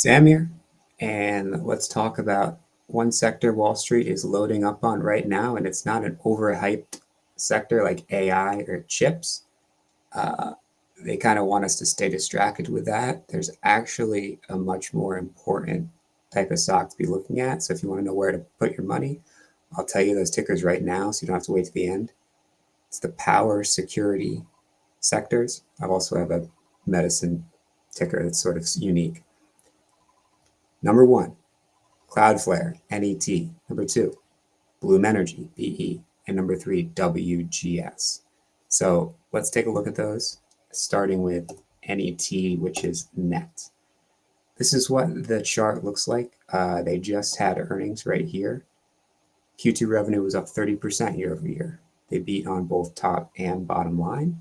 Sam here, and let's talk about one sector Wall Street is loading up on right now, and it's not an overhyped sector like AI or chips. Uh, they kind of want us to stay distracted with that. There's actually a much more important type of stock to be looking at. So if you want to know where to put your money, I'll tell you those tickers right now so you don't have to wait to the end. It's the power security sectors. I also have a medicine ticker that's sort of unique. Number one, Cloudflare, NET. Number two, Bloom Energy, BE. And number three, WGS. So let's take a look at those, starting with NET, which is net. This is what the chart looks like. They just had earnings right here. Q2 revenue was up 30% year over year. They beat on both top and bottom line,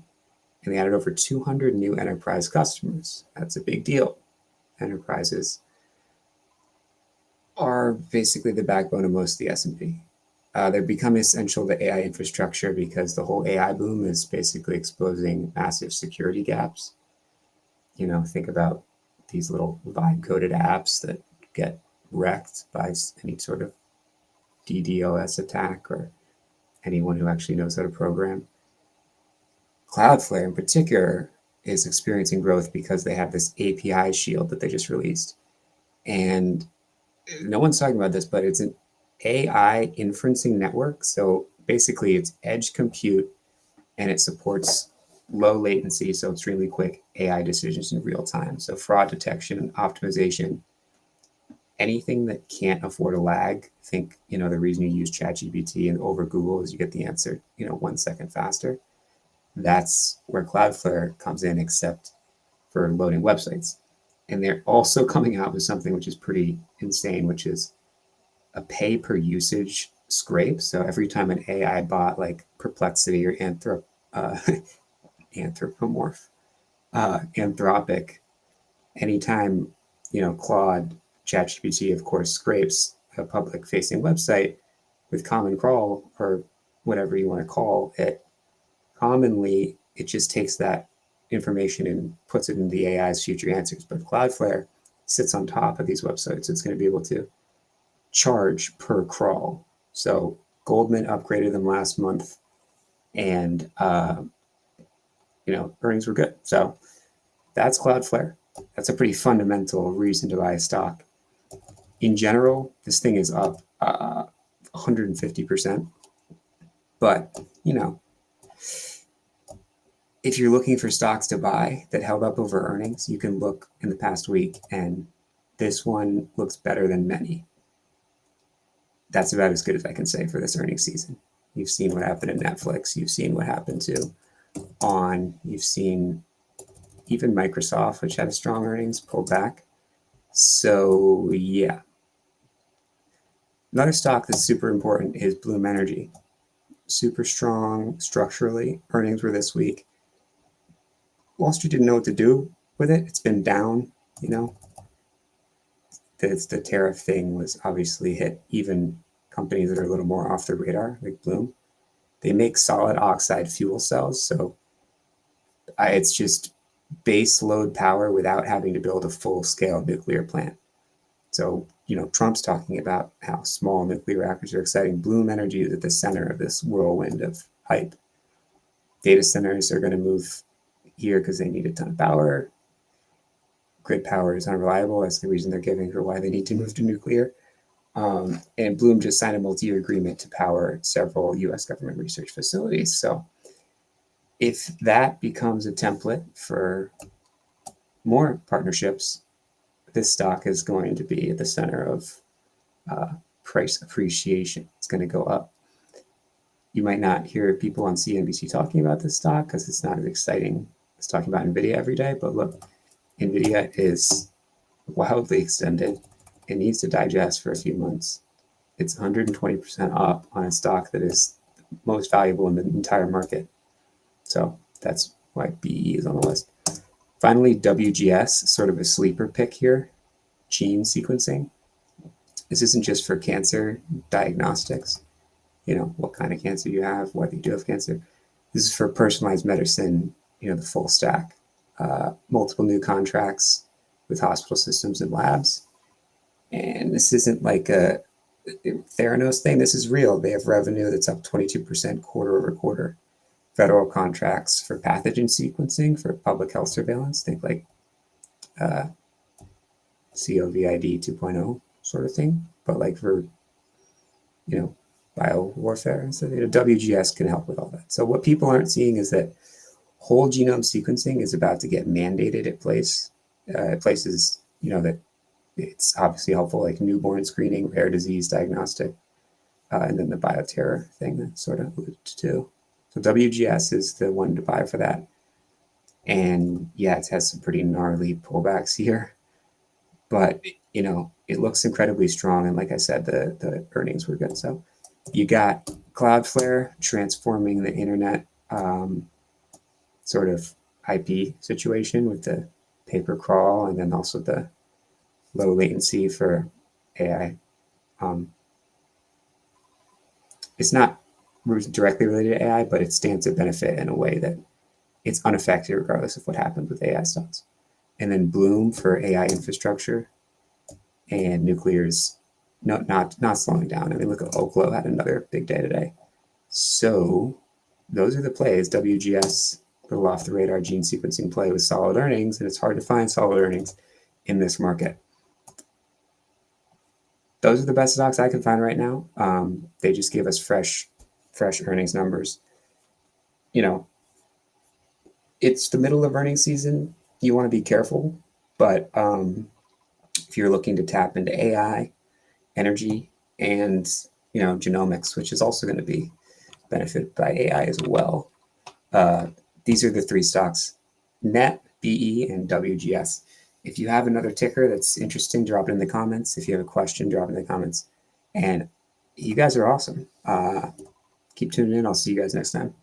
and they added over 200 new enterprise customers. That's a big deal. Enterprises are basically the backbone of most of the S&P. They're becoming essential to AI infrastructure because the whole AI boom is basically exposing massive security gaps. Think about these little vibe-coded apps that get wrecked by any sort of DDoS attack or anyone who actually knows how to program. Cloudflare in particular is experiencing growth because they have this API shield that they just released. And no one's talking about this, but it's an AI inferencing network. So basically, it's edge compute and it supports low latency, so extremely quick AI decisions in real time. So fraud detection and optimization, anything that can't afford a lag. Think, the reason you use ChatGPT and over Google is you get the answer, 1 second faster. That's where Cloudflare comes in, except for loading websites. And they're also coming out with something which is pretty insane, which is a pay per usage scrape. So every time an AI bot like Perplexity or Anthropic, anytime Claude, ChatGPT, of course, scrapes a public facing website with Common Crawl or whatever you want to call it, commonly it just takes that information and puts it in the AI's future answers. But Cloudflare sits on top of these websites. It's going to be able to charge per crawl. So Goldman upgraded them last month, and earnings were good. So that's Cloudflare. That's a pretty fundamental reason to buy a stock. In general, this thing is up 150%. But if you're looking for stocks to buy that held up over earnings, you can look in the past week, and this one looks better than many. That's about as good as I can say for this earnings season. You've seen what happened in Netflix. You've seen what happened to you've seen even Microsoft, which had a strong earnings, pulled back. So yeah. Another stock that's super important is Bloom Energy. Super strong structurally. Earnings were this week. Wall Street didn't know what to do with it. It's been down, The tariff thing was obviously hit even companies that are a little more off the radar, like Bloom. They make solid oxide fuel cells, so it's just base load power without having to build a full-scale nuclear plant. So, Trump's talking about how small nuclear reactors are exciting. Bloom Energy is at the center of this whirlwind of hype. Data centers are going to move here because they need a ton of power. Grid power is unreliable. That's the reason they're giving for why they need to move to nuclear. And Bloom just signed a multi-year agreement to power several U.S. government research facilities. So if that becomes a template for more partnerships, this stock is going to be at the center of price appreciation. It's going to go up. You might not hear people on CNBC talking about this stock because it's not as exciting as talking about NVIDIA every day. But look, NVIDIA is wildly extended. It needs to digest for a few months. It's 120% up on a stock that is most valuable in the entire market. So that's why BE is on the list. Finally, WGS, sort of a sleeper pick here, gene sequencing. This isn't just for cancer diagnostics, what kind of cancer you have, whether you do have cancer. This is for personalized medicine, the full stack. Multiple new contracts with hospital systems and labs. And this isn't like a Theranos thing. This is real. They have revenue that's up 22% quarter over quarter. Federal contracts for pathogen sequencing for public health surveillance. Think like COVID 2.0 sort of thing, but like for, bio warfare. And so, WGS can help with all that. So what people aren't seeing is that whole genome sequencing is about to get mandated at places, that it's obviously helpful, like newborn screening, rare disease diagnostic, and then the bioterror thing that sort of alluded to. So WGS is the one to buy for that. And yeah, it has some pretty gnarly pullbacks here, but it looks incredibly strong. And like I said, the earnings were good. So you got Cloudflare transforming the internet sort of IP situation with the paper crawl, and then also the low latency for AI. It's not directly related to AI, but it stands to benefit in a way that it's unaffected regardless of what happens with AI stocks. And then Bloom for AI infrastructure, and nuclear is not slowing down. I mean, look at Oklo had another big day today. So those are the plays. WGS, little off the radar gene sequencing play with solid earnings, and it's hard to find solid earnings in this market. Those are the best stocks I can find right now. They just give us fresh earnings numbers. It's the middle of earnings season. You want to be careful, but if you're looking to tap into AI, energy, and genomics, which is also going to be benefited by AI as well, these are the three stocks: NET, BE, and WGS. If you have another ticker that's interesting, drop it in the comments. If you have a question, drop it in the comments. And you guys are awesome. Keep tuning in. I'll see you guys next time.